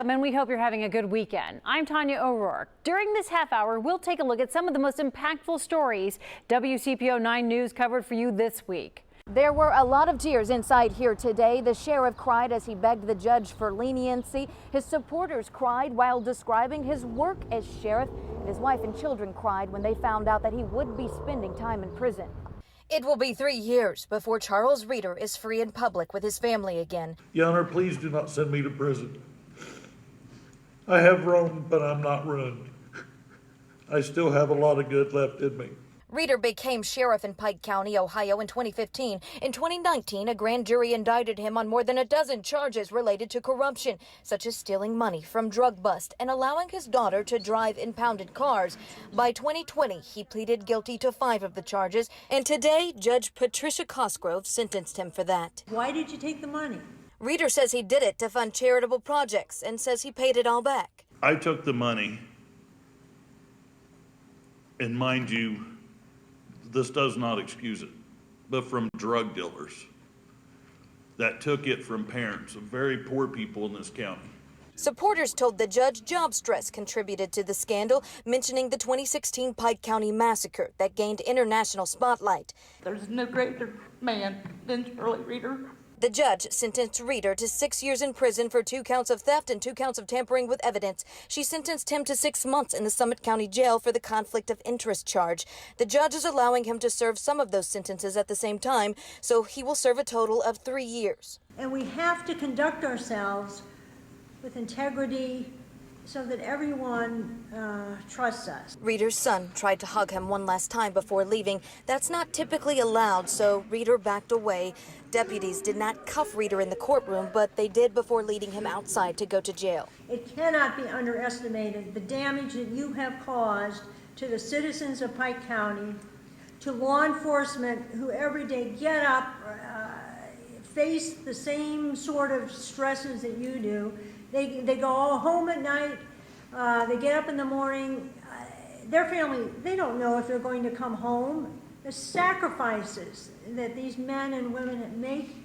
And we hope you're having a good weekend. I'm Tanya O'Rourke. During this half hour, we'll take a look at some of the most impactful stories WCPO 9 News covered for you this week. There were a lot of tears inside here today. The sheriff cried as he begged the judge for leniency. His supporters cried while describing his work as sheriff. And his wife and children cried when they found out that he would be spending time in prison. It will be 3 years before Charles Reeder is free in public with his family again. Your Honor, please do not send me to prison. I have roamed, but I'm not ruined. I still have a lot of good left in me. Reeder became sheriff in Pike County, Ohio in 2015. In 2019, a grand jury indicted him on more than a dozen charges related to corruption, such as stealing money from drug bust and allowing his daughter to drive impounded cars. By 2020, he pleaded guilty to 5 of the charges, and today, Judge Patricia Cosgrove sentenced him for that. Why did you take the money? Reeder says he did it to fund charitable projects and says he paid it all back. I took the money, and mind you, this does not excuse it, but from drug dealers that took it from parents of very poor people in this county. Supporters told the judge job stress contributed to the scandal, mentioning the 2016 Pike County massacre that gained international spotlight. There's no greater man than Charlie Reeder. The judge sentenced Reeder to 6 years in prison for 2 counts of theft and 2 counts of tampering with evidence. She sentenced him to 6 months in the Summit County Jail for the conflict of interest charge. The judge is allowing him to serve some of those sentences at the same time, so he will serve a total of 3 years. And we have to conduct ourselves with integrity so that everyone trusts us. Reeder's son tried to hug him one last time before leaving. That's not typically allowed, so Reeder backed away. Deputies did not cuff Reeder in the courtroom, but they did before leading him outside to go to jail. It cannot be underestimated the damage that you have caused to the citizens of Pike County, to law enforcement who every day get up, face the same sort of stresses that you do. They go all home at night, they get up in the morning, their family, they don't know if they're going to come home. The sacrifices that these men and women make,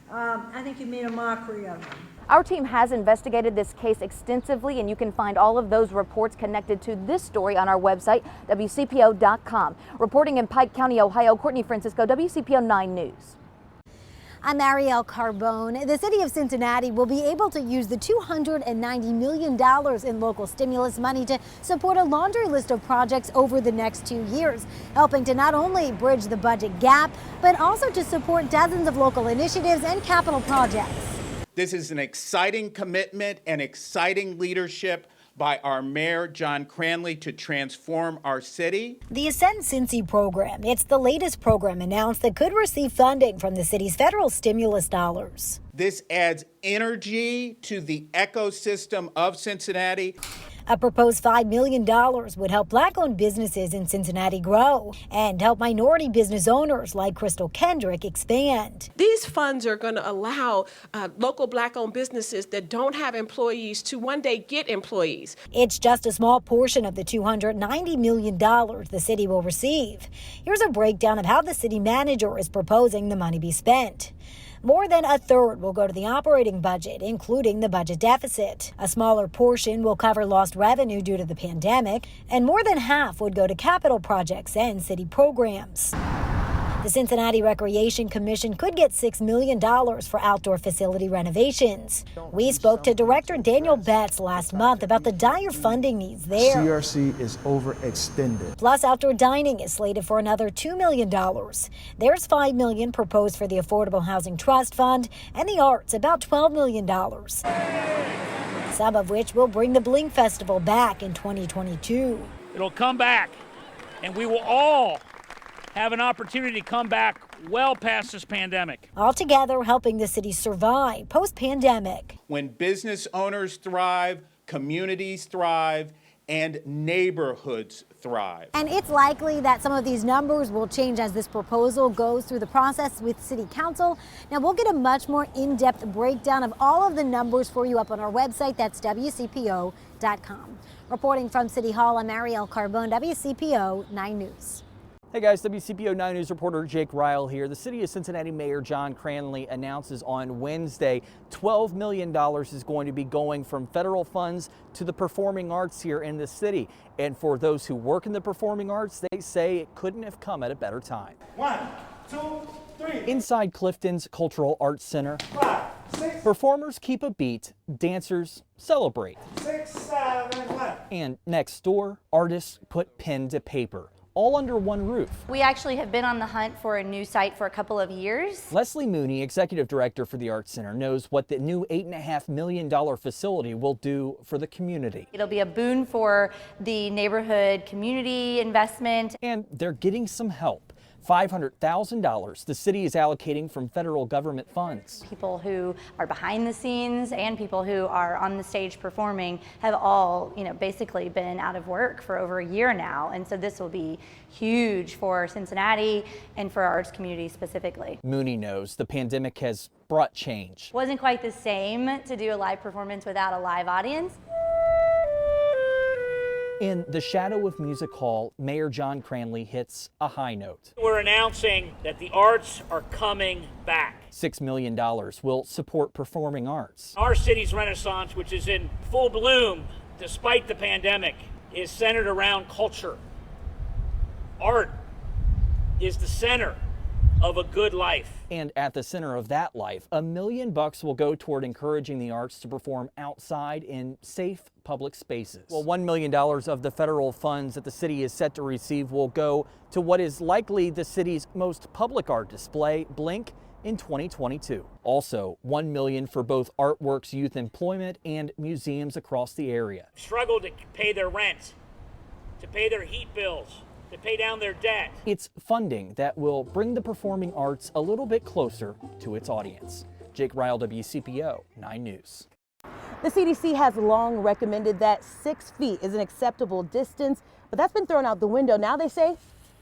I think you made a mockery of them. Our team has investigated this case extensively, and you can find all of those reports connected to this story on our website, WCPO.com. Reporting in Pike County, Ohio, Courtney Francisco, WCPO 9 News. I'm Ariel Carbone. The city of Cincinnati will be able to use the $290 million in local stimulus money to support a laundry list of projects over the next 2 years, helping to not only bridge the budget gap, but also to support dozens of local initiatives and capital projects. This is an exciting commitment and exciting leadership by our mayor, John Cranley, to transform our city. The Ascend Cincy program, it's the latest program announced that could receive funding from the city's federal stimulus dollars. This adds energy to the ecosystem of Cincinnati. A proposed $5 million would help Black-owned businesses in Cincinnati grow and help minority business owners like Crystal Kendrick expand. These funds are going to allow local Black-owned businesses that don't have employees to one day get employees. It's just a small portion of the $290 million the city will receive. Here's a breakdown of how the city manager is proposing the money be spent. More than a third will go to the operating budget, including the budget deficit. A smaller portion will cover lost revenue due to the pandemic, and more than half would go to capital projects and city programs. The Cincinnati Recreation Commission could get $6 million for outdoor facility renovations. We spoke to Director Daniel Betts last month about the dire funding needs there. CRC is overextended. Plus, outdoor dining is slated for another $2 million. There's $5 million proposed for the Affordable Housing Trust Fund, and the arts about $12 million. Some of which will bring the Bling Festival back in 2022. It'll come back, and we will all have an opportunity to come back well past this pandemic. Altogether, helping the city survive post-pandemic. When business owners thrive, communities thrive, and neighborhoods thrive. And it's likely that some of these numbers will change as this proposal goes through the process with City Council. Now, we'll get a much more in-depth breakdown of all of the numbers for you up on our website. That's WCPO.com. Reporting from City Hall, I'm Ariel Carbone, WCPO 9 News. Hey guys, WCPO 9 News reporter Jake Ryle here. The city of Cincinnati Mayor John Cranley announces on Wednesday $12 million is going to be going from federal funds to the performing arts here in the city. And for those who work in the performing arts, they say it couldn't have come at a better time. 1, 2, 3. Inside Clifton's Cultural Arts Center, 5, 6. performers keep a beat, dancers celebrate. 6, 7, 1. And next door, artists put pen to paper, all under one roof. We actually have been on the hunt for a new site for a couple of years. Leslie Mooney, executive director for the Arts Center, knows what the new $8.5 million facility will do for the community. It'll be a boon for the neighborhood community investment. And they're getting some help. $500,000 the city is allocating from federal government funds. People who are behind the scenes and people who are on the stage performing have all, basically been out of work for over a year now. And so this will be huge for Cincinnati and for our arts community specifically. Mooney knows the pandemic has brought change. Wasn't quite the same to do a live performance without a live audience. In the shadow of Music Hall, Mayor John Cranley hits a high note. We're announcing that the arts are coming back. $6 million will support performing arts. Our city's renaissance, which is in full bloom despite the pandemic, is centered around culture. Art is the center of a good life. And at the center of that life, $1 million will go toward encouraging the arts to perform outside in safe public spaces. Well, $1 million of the federal funds that the city is set to receive will go to what is likely the city's most public art display, Blink, in 2022. Also, $1 million for both Artworks youth employment and museums across the area. Struggle to pay their rent, to pay their heat bills, to pay down their debt. It's funding that will bring the performing arts a little bit closer to its audience. Jake Ryle, WCPO 9 News. The CDC has long recommended that 6 feet is an acceptable distance, but that's been thrown out the window. Now they say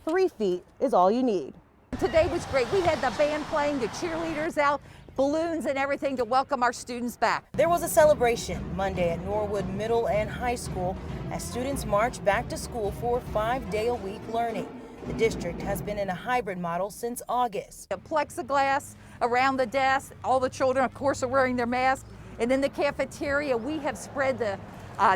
3 feet is all you need. Today was great. We had the band playing, the cheerleaders out, balloons and everything to welcome our students back. There was a celebration Monday at Norwood Middle and High School as students marched back to school for 5-day-a-week learning. The district has been in a hybrid model since August. The plexiglass around the desk, all the children, of course, are wearing their masks. And in the cafeteria, we have spread the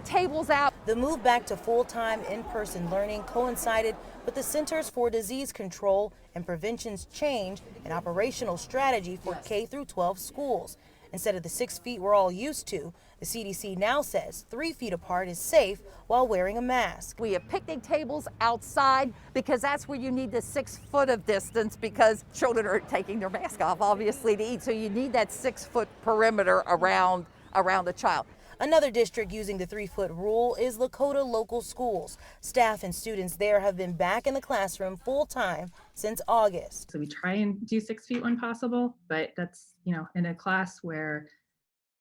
tables out. The move back to full-time in-person learning coincided with the Centers for Disease Control and Prevention's change in operational strategy for K-12 schools. Instead of the 6 feet we're all used to, the CDC now says 3 feet apart is safe while wearing a mask. We have picnic tables outside because that's where you need the 6 foot of distance because children are taking their mask off, obviously, to eat. So you need that 6 foot perimeter around the child. Another district using the 3 foot rule is Lakota Local Schools. Staff and students there have been back in the classroom full time since August. So we try and do 6 feet when possible, but that's, in a class where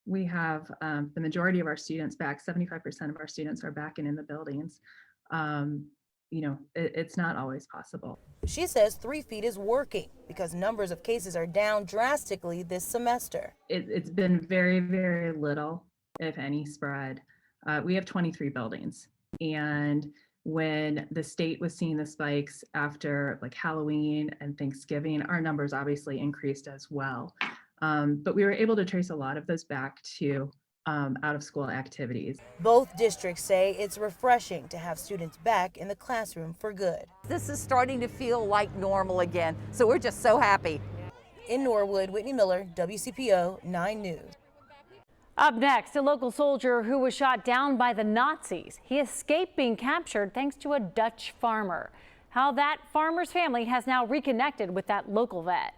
we have the majority of our students back, 75% of our students are back and in the buildings. It's not always possible. She says 3 feet is working because numbers of cases are down drastically this semester. It's been very, very little, if any, spread. We have 23 buildings, and when the state was seeing the spikes after like Halloween and Thanksgiving, our numbers obviously increased as well. But we were able to trace a lot of those back to out of school activities. Both districts say it's refreshing to have students back in the classroom for good. This is starting to feel like normal again, so we're just so happy. In Norwood, Whitney Miller, WCPO 9 News. Up next, a local soldier who was shot down by the Nazis. He escaped being captured thanks to a Dutch farmer. How that farmer's family has now reconnected with that local vet.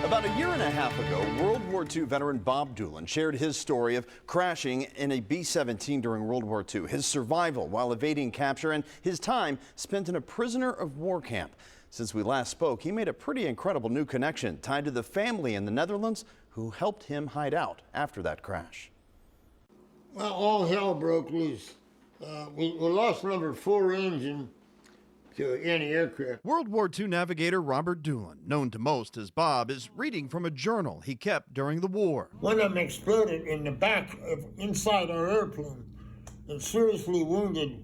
About a year and a half ago, World War II veteran Bob Doolin shared his story of crashing in a B-17 during World War II, his survival while evading capture, and his time spent in a prisoner of war camp. Since we last spoke, he made a pretty incredible new connection tied to the family in the Netherlands who helped him hide out after that crash. Well, all hell broke loose. We lost number 4 engine to any aircraft. World War II navigator Robert Doolin, known to most as Bob, is reading from a journal he kept during the war. One of them exploded in the back of inside our airplane and seriously wounded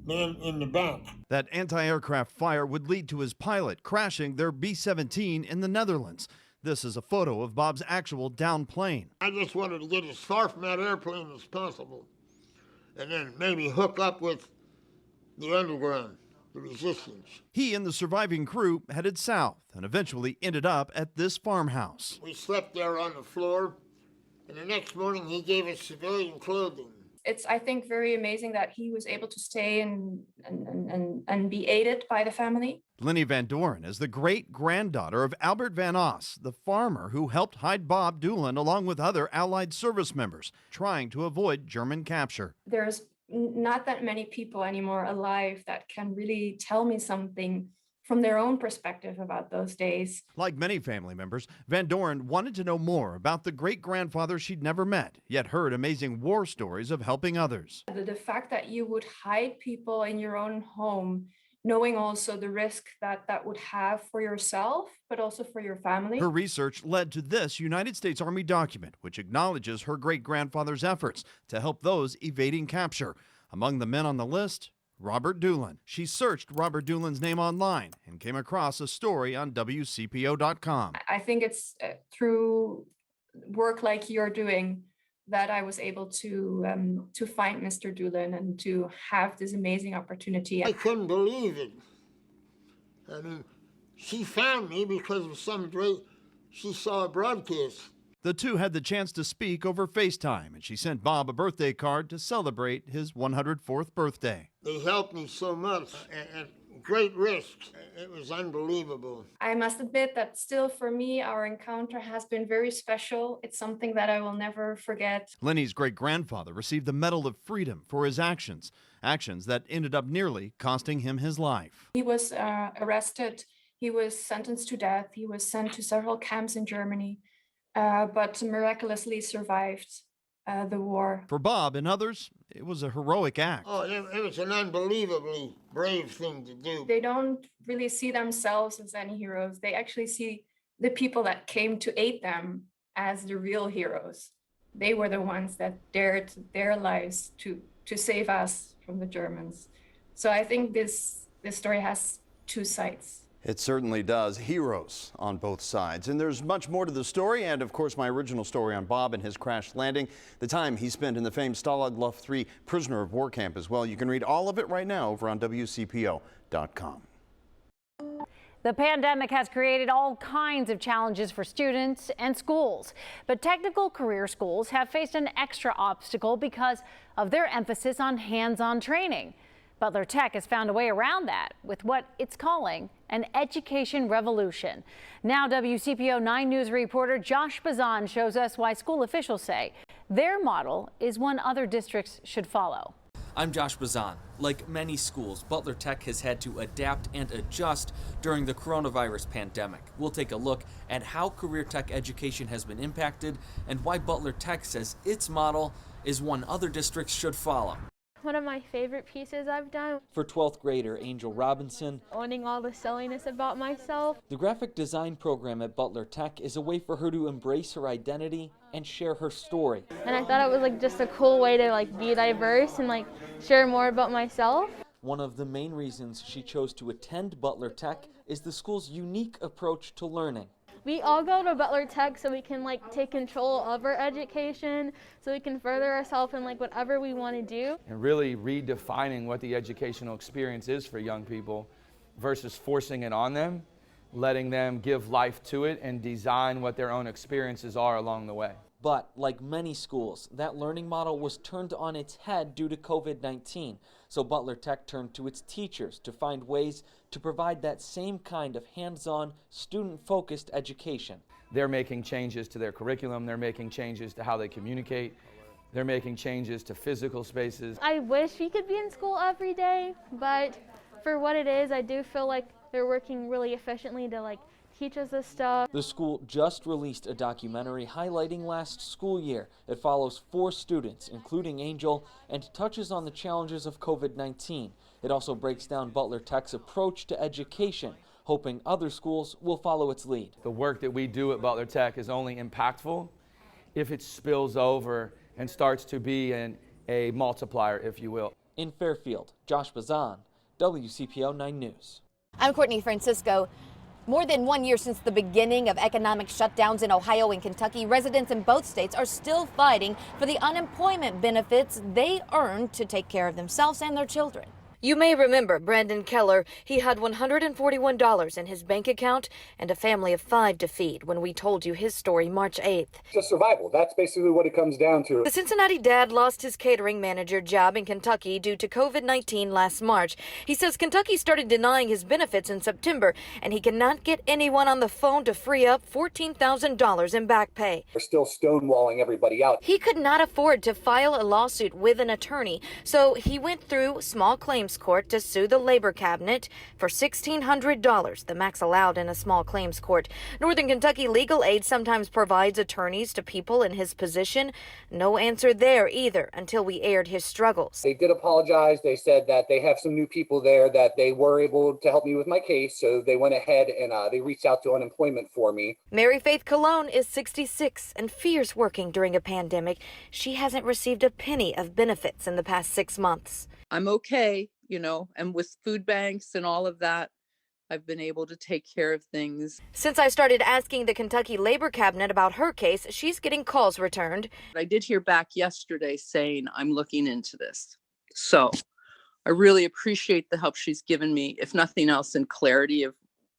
man in the back. That anti-aircraft fire would lead to his pilot crashing their B-17 in the Netherlands. This is a photo of Bob's actual downed plane. I just wanted to get as far from that airplane as possible, and then maybe hook up with the underground, the resistance. He and the surviving crew headed south and eventually ended up at this farmhouse. We slept there on the floor, and the next morning he gave us civilian clothing. It's, I think, very amazing that he was able to stay and be aided by the family. Lenny Van Doren is the great-granddaughter of Albert Van Oss, the farmer who helped hide Bob Doolin along with other Allied service members, trying to avoid German capture. There's not that many people anymore alive that can really tell me something from their own perspective about those days. Like many family members, Van Doren wanted to know more about the great-grandfather she'd never met, yet heard amazing war stories of helping others. The fact that you would hide people in your own home, knowing also the risk that that would have for yourself, but also for your family. Her research led to this United States Army document, which acknowledges her great-grandfather's efforts to help those evading capture. Among the men on the list, Robert Doolin. She searched Robert Doolin's name online and came across a story on WCPO.com. I think it's through work like you're doing that I was able to find Mr. Doolin and to have this amazing opportunity. I couldn't believe it. I mean, she found me because of she saw a broadcast. The two had the chance to speak over FaceTime, and she sent Bob a birthday card to celebrate his 104th birthday. They helped me so much at great risk. It was unbelievable. I must admit that still for me, our encounter has been very special. It's something that I will never forget. Lenny's great-grandfather received the Medal of Freedom for his actions that ended up nearly costing him his life. He was arrested. He was sentenced to death. He was sent to several camps in Germany. But miraculously survived the war. For Bob and others, it was a heroic act. Oh, it was an unbelievably brave thing to do. They don't really see themselves as any heroes. They actually see the people that came to aid them as the real heroes. They were the ones that dared their lives to save us from the Germans. So I think this story has two sides. It certainly does. Heroes on both sides. And there's much more to the story, and of course my original story on Bob and his crash landing, the time he spent in the famed Stalag Luft 3 prisoner of war camp as well. You can read all of it right now over on WCPO.com. The pandemic has created all kinds of challenges for students and schools, but technical career schools have faced an extra obstacle because of their emphasis on hands-on training. Butler Tech has found a way around that with what it's calling an education revolution. Now WCPO 9 News reporter Josh Bazan shows us why school officials say their model is one other districts should follow. I'm Josh Bazan. Like many schools, Butler Tech has had to adapt and adjust during the coronavirus pandemic. We'll take a look at how career tech education has been impacted and why Butler Tech says its model is one other districts should follow. One of my favorite pieces I've done. For 12th grader Angel Robinson, owning all the silliness about myself. The graphic design program at Butler Tech is a way for her to embrace her identity and share her story. And I thought it was just a cool way to be diverse and share more about myself. One of the main reasons she chose to attend Butler Tech is the school's unique approach to learning. We all go to Butler Tech so we can take control of our education, so we can further ourselves in whatever we want to do. And really redefining what the educational experience is for young people versus forcing it on them, letting them give life to it and design what their own experiences are along the way. But like many schools, that learning model was turned on its head due to COVID-19. So Butler Tech turned to its teachers to find ways to provide that same kind of hands-on, student-focused education. They're making changes to their curriculum, they're making changes to how they communicate, they're making changes to physical spaces. I wish we could be in school every day, but for what it is, I do feel like they're working really efficiently to teach us this stuff. The school just released a documentary highlighting last school year. It follows 4 students, including Angel, and touches on the challenges of COVID-19. It also breaks down Butler Tech's approach to education, hoping other schools will follow its lead. The work that we do at Butler Tech is only impactful if it spills over and starts to be a multiplier, if you will. In Fairfield, Josh Bazan, WCPO 9 News. I'm Courtney Francisco. More than 1 year since the beginning of economic shutdowns in Ohio and Kentucky, residents in both states are still fighting for the unemployment benefits they earned to take care of themselves and their children. You may remember Brandon Keller. He had $141 in his bank account and a family of 5 to feed when we told you his story March 8th. Just survival. That's basically what it comes down to. The Cincinnati dad lost his catering manager job in Kentucky due to COVID-19 last March. He says Kentucky started denying his benefits in September, and he cannot get anyone on the phone to free up $14,000 in back pay. We're still stonewalling everybody out. He could not afford to file a lawsuit with an attorney, so he went through small claims court to sue the labor cabinet for $1,600, the max allowed in a small claims court. Northern Kentucky Legal Aid sometimes provides attorneys to people in his position. No answer there either until we aired his struggles. They did apologize. They said that they have some new people there that they were able to help me with my case, so they went ahead and they reached out to unemployment for me. Mary Faith Colon is 66 and fears working during a pandemic. She hasn't received a penny of benefits in the past 6 months. I'm okay, and with food banks and all of that, I've been able to take care of things. Since I started asking the Kentucky Labor Cabinet about her case, she's getting calls returned. I did hear back yesterday saying I'm looking into this. So I really appreciate the help she's given me, if nothing else, in clarity of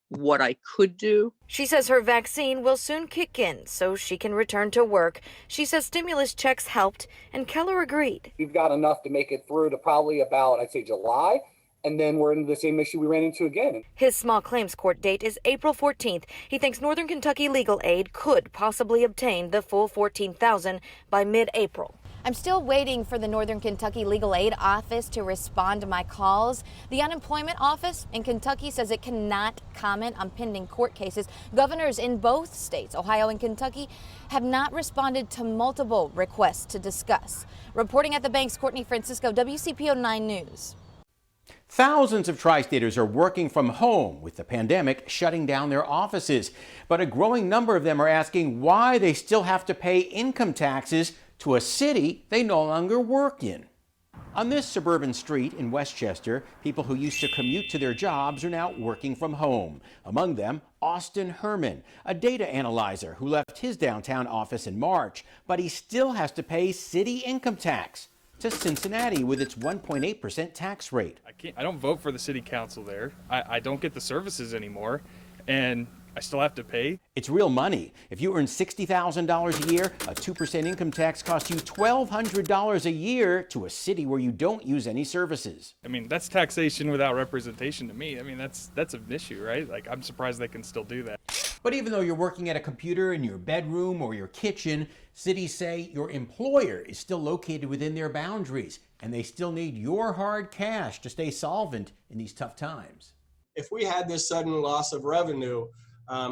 what I could do. She says her vaccine will soon kick in so she can return to work. She says stimulus checks helped, and Keller agreed. We've got enough to make it through to probably about, I'd say, July, and then we're into the same issue we ran into again. His small claims court date is April 14th. He thinks Northern Kentucky Legal Aid could possibly obtain the full $14,000 by mid-April. I'm still waiting for the Northern Kentucky Legal Aid Office to respond to my calls. The Unemployment Office in Kentucky says it cannot comment on pending court cases. Governors in both states, Ohio and Kentucky, have not responded to multiple requests to discuss. Reporting at the banks, Courtney Francisco, WCPO 9 News. Thousands of tri-staters are working from home with the pandemic shutting down their offices. But a growing number of them are asking why they still have to pay income taxes to a city they no longer work in. On this suburban street in Westchester, people who used to commute to their jobs are now working from home. Among them, Austin Herman, a data analyzer who left his downtown office in March, but he still has to pay city income tax to Cincinnati with its 1.8% tax rate. I don't vote for the city council there. I don't get the services anymore, and I still have to pay. It's real money. If you earn $60,000 a year, a 2% income tax costs you $1,200 a year to a city where you don't use any services. I mean, that's taxation without representation to me. I mean, that's an issue, right? Like, I'm surprised they can still do that. But even though you're working at a computer in your bedroom or your kitchen, cities say your employer is still located within their boundaries, and they still need your hard cash to stay solvent in these tough times. If we had this sudden loss of revenue,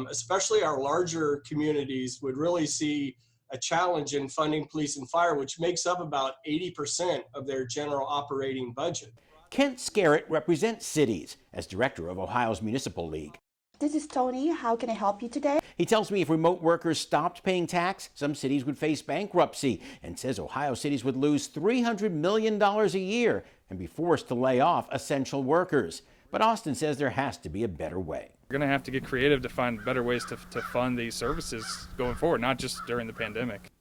especially our larger communities would really see a challenge in funding police and fire, which makes up about 80% of their general operating budget. Kent Scarrett represents cities as director of Ohio's Municipal League. This is Tony. How can I help you today? He tells me if remote workers stopped paying tax, some cities would face bankruptcy, and says Ohio cities would lose $300 million a year and be forced to lay off essential workers. But Austin says there has to be a better way. We're going to have to get creative to find better ways to fund these services going forward, not just during the pandemic.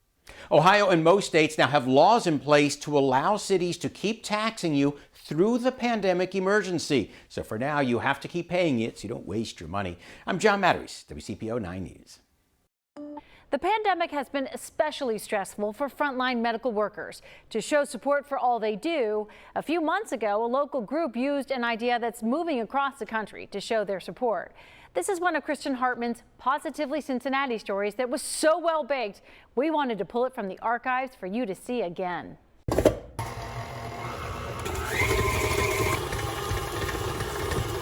Ohio and most states now have laws in place to allow cities to keep taxing you through the pandemic emergency. So for now, you have to keep paying it so you don't waste your money. I'm John Matteries, WCPO 9 News. The pandemic has been especially stressful for frontline medical workers. To show support for all they do, a few months ago, a local group used an idea that's moving across the country to show their support. This is one of Kristen Hartman's Positively Cincinnati stories that was so well baked, we wanted to pull it from the archives for you to see again.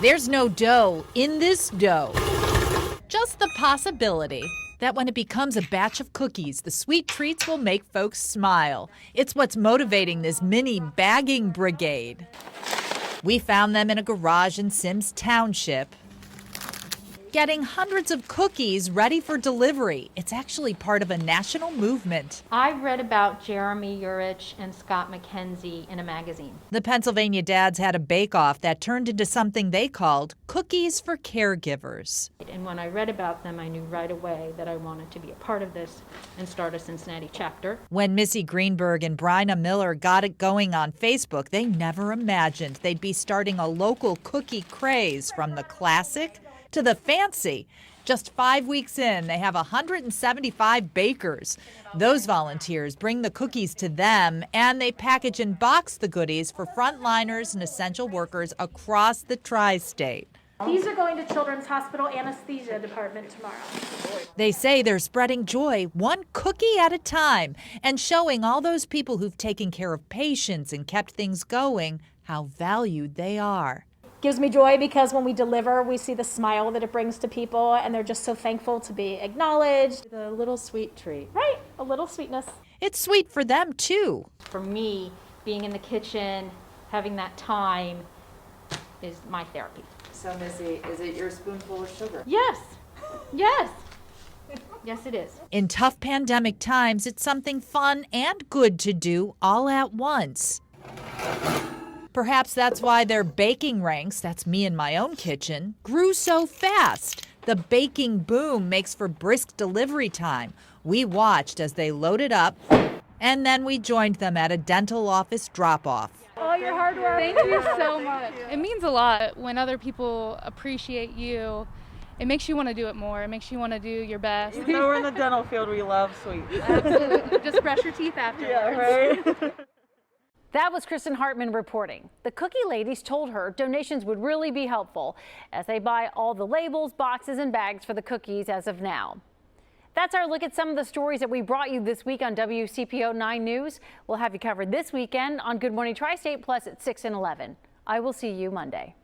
There's no dough in this dough. Just the possibility that when it becomes a batch of cookies, the sweet treats will make folks smile. It's what's motivating this mini bagging brigade. We found them in a garage in Sims Township. getting hundreds of cookies ready for delivery. It's actually part of a national movement. I read about Jeremy Urich and Scott McKenzie in a magazine. The Pennsylvania dads had a bake-off that turned into something they called Cookies for Caregivers. And when I read about them, I knew right away that I wanted to be a part of this and start a Cincinnati chapter. When Missy Greenberg and Bryna Miller got it going on Facebook, they never imagined they'd be starting a local cookie craze, from the classic to the fancy. Just 5 weeks in, they have 175 bakers. Those volunteers bring the cookies to them, and they package and box the goodies for frontliners and essential workers across the tri-state. These are going to Children's Hospital Anesthesia Department tomorrow. They say they're spreading joy one cookie at a time and showing all those people who've taken care of patients and kept things going how valued they are. Gives me joy because when we deliver, we see the smile that it brings to people, and they're just so thankful to be acknowledged. A little sweet treat. Right, a little sweetness. It's sweet for them, too. For me, being in the kitchen, having that time is my therapy. So, Missy, is it your spoonful of sugar? Yes, yes. Yes, it is. In tough pandemic times, it's something fun and good to do all at once. Perhaps that's why their baking ranks, that's me in my own kitchen, grew so fast. The baking boom makes for brisk delivery time. We watched as they loaded up, and then we joined them at a dental office drop-off. All your hard work. Thank you so much. It means a lot when other people appreciate you. It makes you want to do it more. It makes you want to do your best. Even though we're in the dental field, we love sweets. Absolutely. Just brush your teeth afterwards. Yeah, right? That was Kristen Hartman reporting. The cookie ladies told her donations would really be helpful as they buy all the labels, boxes, and bags for the cookies as of now. That's our look at some of the stories that we brought you this week on WCPO 9 News. We'll have you covered this weekend on Good Morning Tri-State Plus at 6 and 11. I will see you Monday.